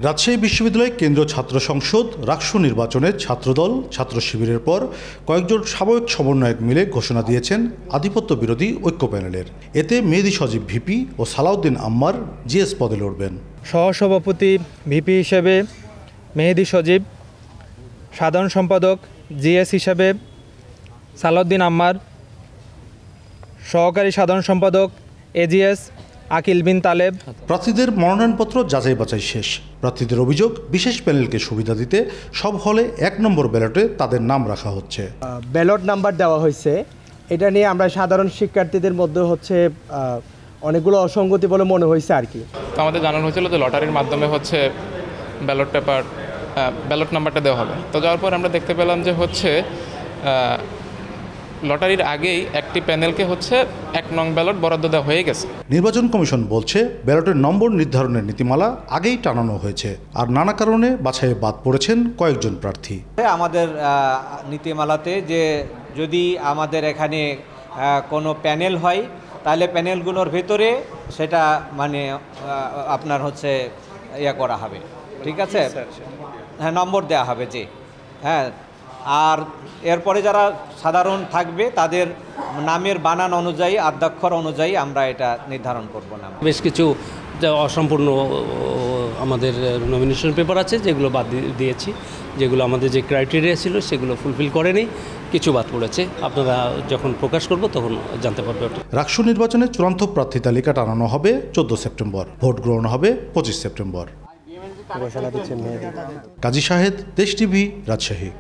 রাজশাহী বিশ্ববিদ্যালয় কেন্দ্রীয় ছাত্র সংসদ রাকসু নির্বাচনে ছাত্রদল ছাত্র শিবিরের পর কয়েকজন সাময়িক সমন্বয়ক মিলে ঘোষণা দিয়েছেন আধিপত্য বিরোধী ঐক্য প্যানেলের। এতে মেহেদী সজীব ভিপি ও সালাউদ্দিন আম্মার জিএস পদে লড়বেন। সহসভাপতি ভিপি হিসেবে মেহেদী সজীব, সাধারণ সম্পাদক জিএস হিসেবে সালাউদ্দিন আম্মার, সহকারী সাধারণ সম্পাদক এজিএস আকিল বিন তালেব। প্রার্থীদের মনোনয়নপত্র যাচাই বাছাই শেষ। প্রার্থীদের অভিযোগ, বিশেষ প্যানেলকে সুবিধা দিতে সব হলে 1 নম্বর ব্যালটে তাদের নাম রাখা হচ্ছে। ব্যালট নাম্বার দেওয়া হয়েছে, এটা নিয়ে আমরা সাধারণ শিক্ষার্থীদের মধ্যে অনেকগুলো অসঙ্গতি বলে মনে হয়েছে আর কি। তো আমাদের জানানো হয়েছিল যে লটারির মাধ্যমে ব্যালট নাম্বারটা দেওয়া হবে। তো যাওয়ার পর আমরা দেখতে পেলাম যে লটারির আগেই একটি প্যানেলকে 1 নং ব্যালট বরাদ্দ দেওয়া হয়ে গেছে। নির্বাচন কমিশন বলছে ব্যালটের নম্বর নির্ধারণের নীতিমালা আগেই টানানো হয়েছে, আর নানা কারণে বাছাইয়ে বাদ পড়েছেন কয়েকজন প্রার্থী। আমাদের নীতিমালাতে যে যদি আমাদের এখানে কোনো প্যানেল হয় তাহলে প্যানেলগুলোর ভেতরে সেটা আপনার করা হবে, ঠিক আছে, হ্যাঁ, নম্বর দেওয়া হবে যে, হ্যাঁ। আর এরপরে যারা সাধারণ থাকবে তাদের নামের বানান অনুযায়ী, আদ্যাক্ষর অনুযায়ী আমরা এটা নির্ধারণ করব না। বেশ কিছু অসম্পূর্ণ আমাদের নমিনেশন পেপার আছে যেগুলো বাদ দিয়েছি, যেগুলো আমাদের যে ক্রাইটেরিয়া ছিল সেগুলো ফুলফিল করেনি, কিছু বাদ পড়েছে। আপনারা যখন প্রকাশ করব তখন জানতে পারবে। রাকসু নির্বাচনে চূড়ান্ত প্রার্থী তালিকা টানানো হবে 14 সেপ্টেম্বর, ভোট গ্রহণ হবে 25 সেপ্টেম্বর। কাজী শাহেদ, দেশ টিভি, রাজশাহী।